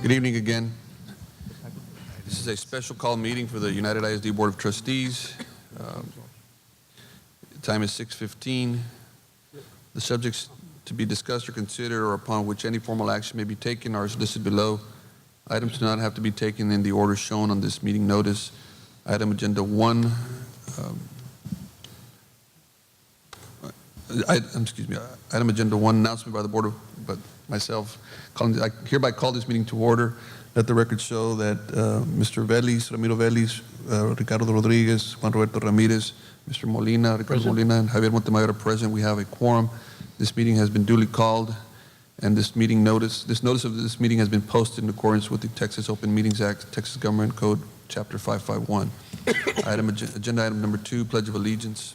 Good evening again. This is a special call meeting for the United ISD Board of Trustees. The time is 6:15. The subjects to be discussed or considered or upon which any formal action may be taken are listed below. Items do not have to be taken in the order shown on this meeting notice. Item Agenda 1. Item Agenda 1, announcement by the Board of, myself, I hereby call this meeting to order. Let the record show that Mr. Vélez, Ramiro Vélez, Ricardo Rodriguez, Juan Roberto Ramirez, Mr. Molina, Ricardo Molina, and Javier Montemayor are present. We have a quorum. This meeting has been duly called, and this notice of this meeting has been posted in accordance with the Texas Open Meetings Act, Texas Government Code, Chapter 551. Agenda item number 2, Pledge of Allegiance.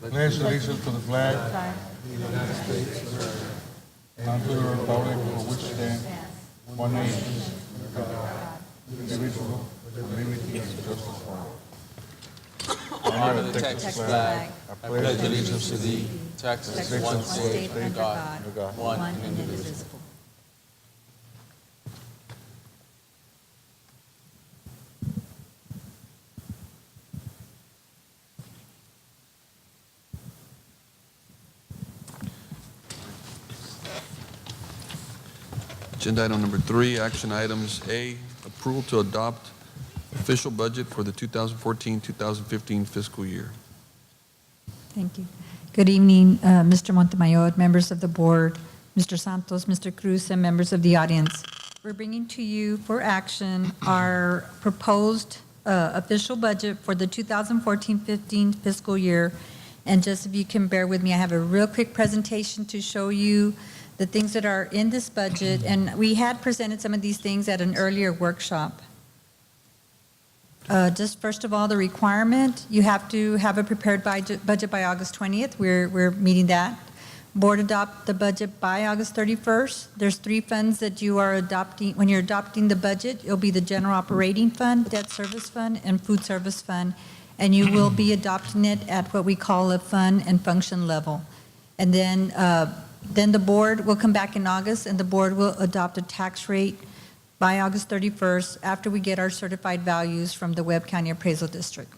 Pledge allegiance to the flag of the United States of America and to the republic for which stands one nation, under God, indivisible, with liberty and justice for all. Honor the Texas flag. I pledge allegiance to thee, Texas, one state under God, one and indivisible. Agenda item number 3, action items. A, approval to adopt official budget for the 2014-2015 fiscal year. Thank you. Good evening, Mr. Montemayor, members of the board, Mr. Santos, Mr. Cruz, and members of the audience. We're bringing to you for action our proposed official budget for the 2014-15 fiscal year. And just if you can bear with me, I have a real quick presentation to show you the things that are in this budget, and we had presented some of these things at an earlier workshop. Just first of all, the requirement, you have to have a prepared budget by August 20th. We're meeting that. Board adopt the budget by August 31st. There's 3 funds that you are adopting. When you're adopting the budget, it'll be the general operating fund, debt service fund, and food service fund, and you will be adopting it at what we call a fund and function level. And then the board will come back in August, and the board will adopt a tax rate by August 31st after we get our certified values from the Webb County Appraisal District.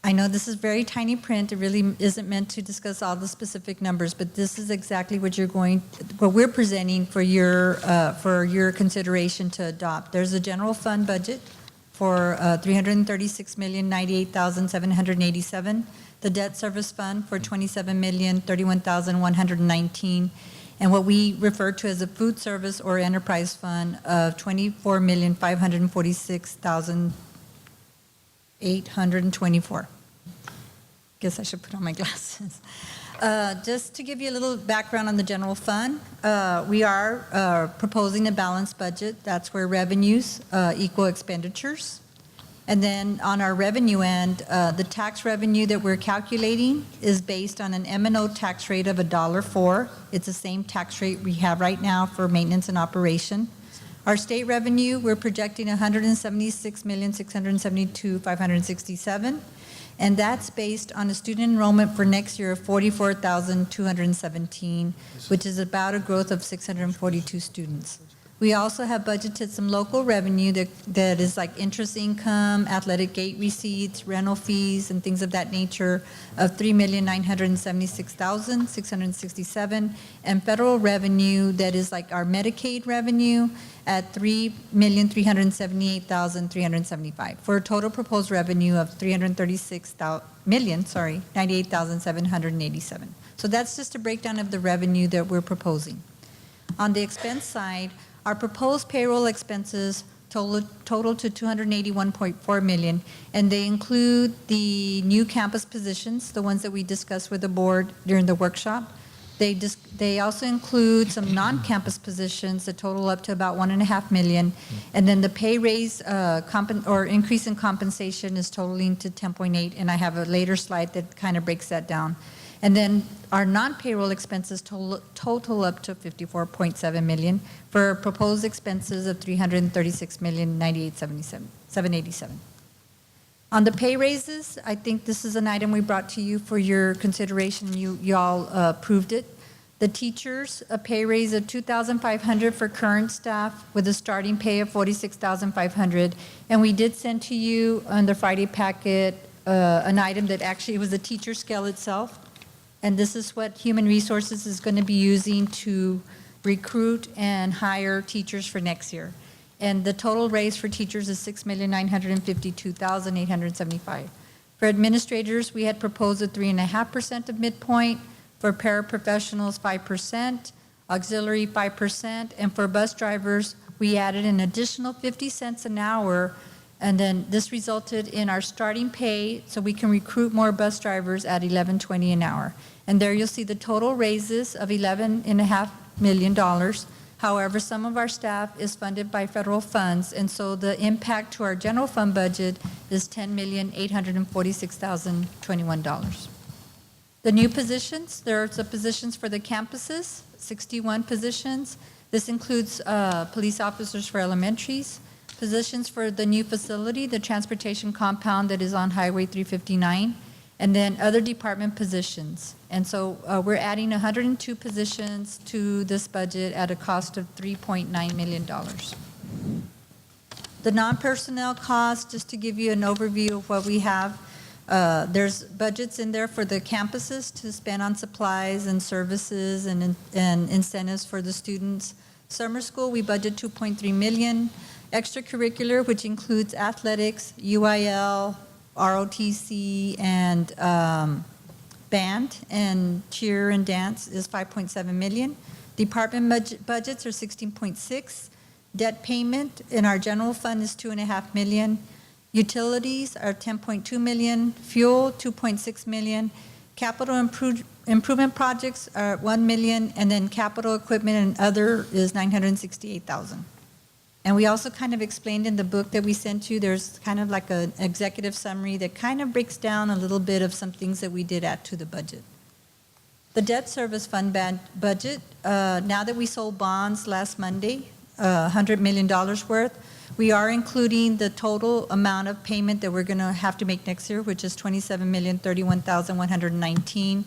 I know this is very tiny print. It really isn't meant to discuss all the specific numbers, but this is exactly what we're presenting for your consideration to adopt. There's a general fund budget for $336,098,787. The debt service fund for $27,031,119, and what we refer to as a food service or enterprise fund of $24,546,824. Guess I should put on my glasses. Just to give you a little background on the general fund, we are proposing a balanced budget. That's where revenues equal expenditures. And then on our revenue end, the tax revenue that we're calculating is based on an M&O tax rate of $1.04. It's the same tax rate we have right now for maintenance and operation. Our state revenue, we're projecting $176,672,567, and that's based on a student enrollment for next year of 44,217, which is about a growth of 642 students. We also have budgeted some local revenue that is like interest income, athletic gate receipts, rental fees, and things of that nature of $3,976,667, and federal revenue that is like our Medicaid revenue at $3,378,375 for a total proposed revenue of $98,787. So that's just a breakdown of the revenue that we're proposing. On the expense side, our proposed payroll expenses total to $281.4 million, and they include the new campus positions, the ones that we discussed with the board during the workshop. They also include some non-campus positions that total up to about $1.5 million, and then the pay raise or increase in compensation is totaling to 10.8, and I have a later slide that kind of breaks that down. And then our non-payroll expenses total up to $54.7 million for proposed expenses of $336,098,787. On the pay raises, I think this is an item we brought to you for your consideration. You all approved it. The teachers, a pay raise of $2,500 for current staff with a starting pay of $46,500. And we did send to you on the Friday packet an item that actually was the teacher scale itself. And this is what Human Resources is going to be using to recruit and hire teachers for next year. And the total raise for teachers is $6,952,875. For administrators, we had proposed a 3.5% of midpoint. For paraprofessionals, 5%, auxiliary 5%, and for bus drivers, we added an additional 50 cents an hour, and then this resulted in our starting pay so we can recruit more bus drivers at $11.20 an hour. And there you'll see the total raises of $11.5 million. However, some of our staff is funded by federal funds, and so the impact to our general fund budget is $10,846,021. The new positions, there are the positions for the campuses, 61 positions. This includes police officers for elementaries, positions for the new facility, the transportation compound that is on Highway 359, and then other department positions. And so we're adding 102 positions to this budget at a cost of $3.9 million. The non-personnel costs, just to give you an overview of what we have, there's budgets in there for the campuses to spend on supplies and services and incentives for the students. Summer school, we budget $2.3 million. Extracurricular, which includes athletics, UIL, ROTC, and band, and cheer and dance is $5.7 million. Department budgets are $16.6. Debt payment in our general fund is $2.5 million. Utilities are $10.2 million, fuel $2.6 million, capital improvement projects are $1 million, and then capital equipment and other is $968,000. And we also kind of explained in the book that we sent you, there's kind of like an executive summary that kind of breaks down a little bit of some things that we did add to the budget. The debt service fund budget, now that we sold bonds last Monday, $100 million worth, we are including the total amount of payment that we're going to have to make next year, which is $27,031,119.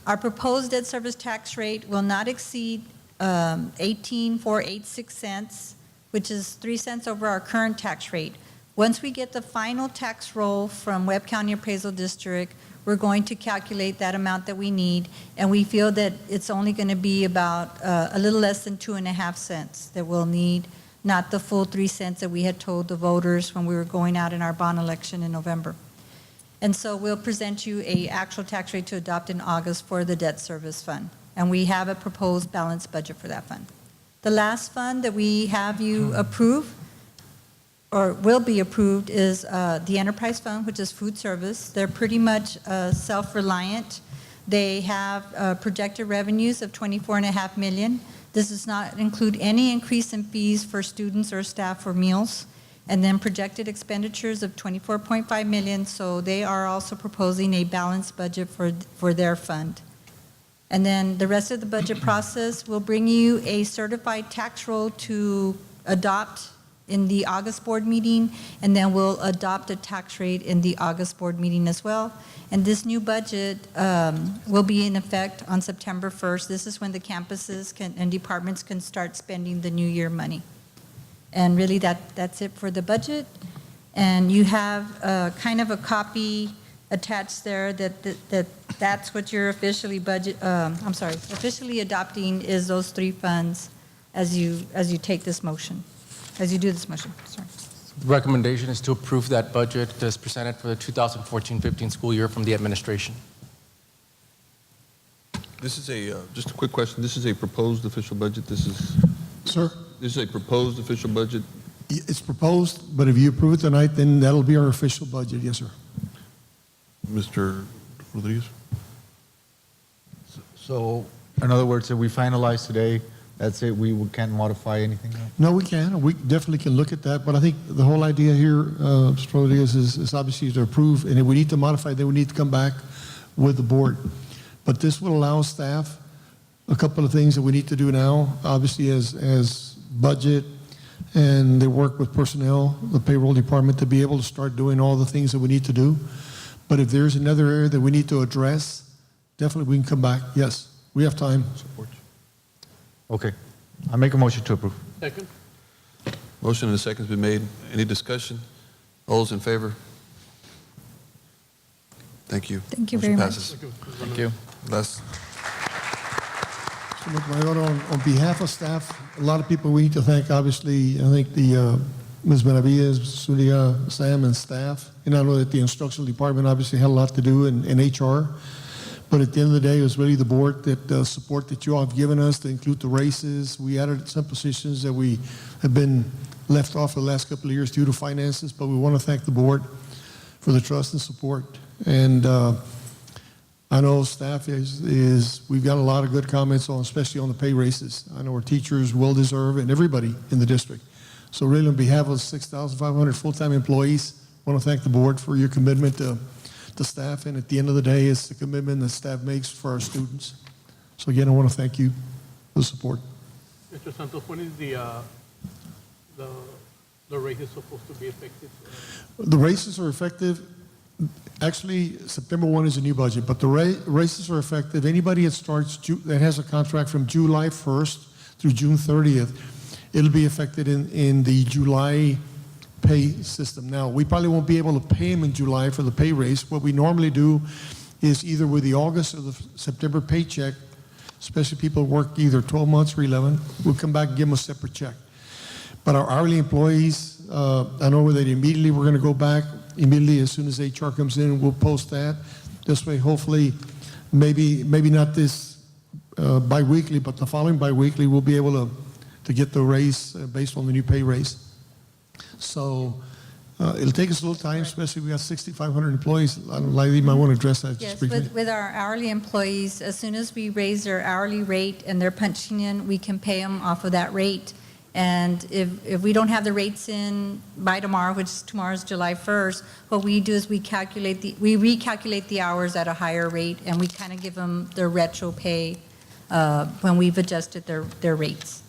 Our proposed debt service tax rate will not exceed 18,486 cents, which is 3 cents over our current tax rate. Once we get the final tax roll from Webb County Appraisal District, we're going to calculate that amount that we need, and we feel that it's only going to be about a little less than 2.5 cents that we'll need, not the full 3 cents that we had told the voters when we were going out in our bond election in November. And so we'll present you a actual tax rate to adopt in August for the debt service fund. And we have a proposed balanced budget for that fund. The last fund that we have you approve, or will be approved, is the enterprise fund, which is food service. They're pretty much self-reliant. They have projected revenues of $24.5 million. This does not include any increase in fees for students or staff for meals. And then projected expenditures of $24.5 million, so they are also proposing a balanced budget for their fund. And then the rest of the budget process will bring you a certified tax roll to adopt in the August board meeting, and then we'll adopt a tax rate in the August board meeting as well. And this new budget will be in effect on September 1st. This is when the campuses and departments can start spending the new year money. And really that's it for the budget. And you have kind of a copy attached there that's what you're officially officially adopting is those 3 funds as you take this motion, as you do this motion. Sorry. The recommendation is to approve that budget as presented for the 2014-15 school year from the administration. This is just a quick question. This is a proposed official budget. Sir? This is a proposed official budget. It's proposed, but if you approve it tonight, then that'll be our official budget. Yes, sir. Mr. Rodriguez? So, in other words, if we finalize today, that's it, we can't modify anything else? No, we can. We definitely can look at that. But I think the whole idea here, Mr. Rodriguez, is obviously to approve. And if we need to modify, then we need to come back with the board. But this will allow staff a couple of things that we need to do now, obviously as budget, and they work with personnel, the payroll department, to be able to start doing all the things that we need to do. But if there's another area that we need to address, definitely we can come back, yes. We have time. Okay. I make a motion to approve. Second? Motion and a second's been made. Any discussion? All those in favor? Thank you. Thank you Motion very much. passes. Thank you. Last, So, Mr. Mayor, on behalf of staff, a lot of people we need to thank, obviously, I think the Ms. Benavides, Zulia, Sam, and staff. And I know that the instructional department obviously had a lot to do in HR. But at the end of the day, it was really the board that support that you all have given us to include the races. We added some positions that we have been left off the last couple of years due to finances, but we want to thank the board for the trust and support. And I know staff we've got a lot of good comments on, especially on the pay raises. I know our teachers well deserve, and everybody in the district. So really, on behalf of 6,500 full-time employees, I want to thank the board for your commitment to staff, and at the end of the day, it's the commitment that staff makes for our students. So again, I want to thank you for the support. Mr. Santos, when is the rate is supposed to be effective? The races are effective, actually, September 1 is a new budget, but the races are effective. Anybody that starts, that has a contract from July 1st through June 30th, it'll be affected in the July pay system. Now, we probably won't be able to pay them in July for the pay raise. What we normally do is either with the August or the September paycheck, especially people who work either 12 months or 11, we'll come back and give them a separate check. But our hourly employees, I know that immediately we're going to go back, immediately as soon as HR comes in, we'll post that. This way, hopefully, maybe not this bi-weekly, but the following bi-weekly, we'll be able to get the raise based on the new pay raise. So it'll take us a little time, especially we got 6,500 employees. I don't know, Laila, you might want to address that just Yes, briefly. with our hourly employees, as soon as we raise their hourly rate and they're punching in, we can pay them off of that rate. And if we don't have the rates in by tomorrow, which tomorrow's July 1st, what we do is we recalculate the hours at a higher rate, and we kind of give them their retro pay when we've adjusted their rates.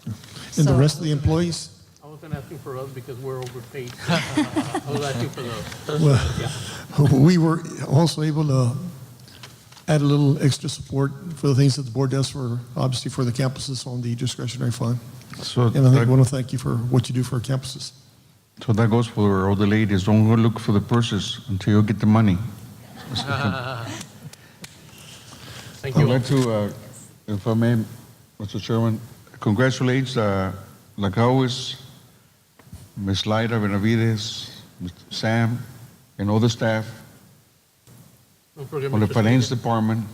And the So- rest of the employees, I wasn't asking for us because we're overpaid. I was asking for the, well, we were also able to add a little extra support for the things that the board does for, obviously, for the campuses on the discretionary fund. So And I think I want to thank you for what you do for our campuses. So that goes for all the ladies. Don't go look for the purses until you get the money. thank I'd you all. like to, if I may, Mr. Chairman, congratulate, like always, Ms. Laida Benavides, Mr. Sam, and all the staff Don't forget on the Mr. finance Speaker. department,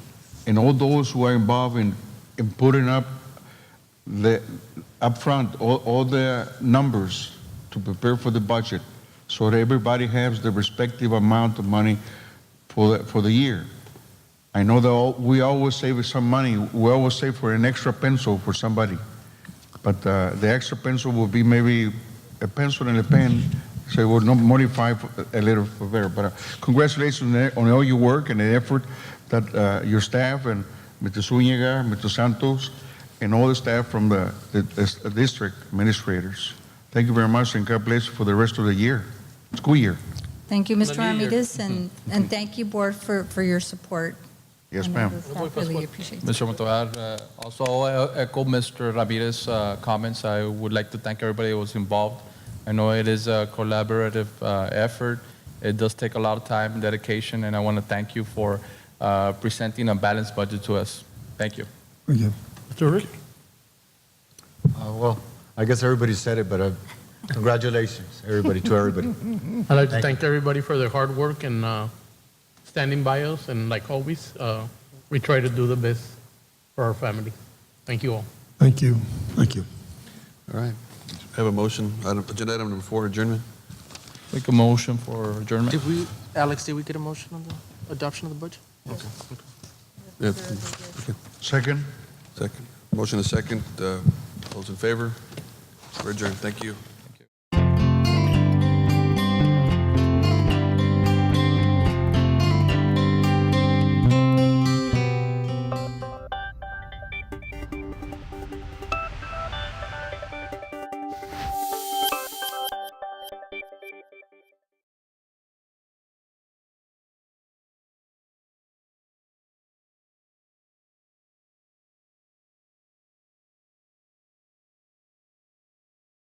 and all those who are involved in putting up the upfront, all the numbers to prepare for the budget, so that everybody has the respective amount of money for the year. I know that we always save some money. We always save for an extra pencil for somebody, but the extra pencil will be maybe a pencil and a pen, so it will not modify a little for better. But congratulations on all your work and the effort that your staff and Mr. Zúñiga, Mr. Santos, and all the staff from the district administrators. Thank you very much, and God bless you for the rest of the year, school year. Thank you, Mr. New year. Ramirez, and thank you, board, for your support. Yes, I know ma'am. the staff really appreciates it. Mr. Montoya, also echo Mr. Ramirez's comments. I would like to thank everybody who was involved. I know it is a collaborative effort. It does take a lot of time and dedication, and I want to thank you for presenting a balanced budget to us. Thank you. Thank you. Mr. Rick? Well, I guess everybody said it, but congratulations, everybody, to everybody. I'd like to thank everybody for their hard work and standing by us, and like always, we try to do the best for our family. Thank you all. Thank you. Thank you. all right. I have a motion, agenda item number 4, adjournment. Make a motion for adjournment. Alex, did we get a motion on the adoption of the budget? Yeah, okay. Second? Second. Motion is second. Those in favor? We're adjourned. Thank you.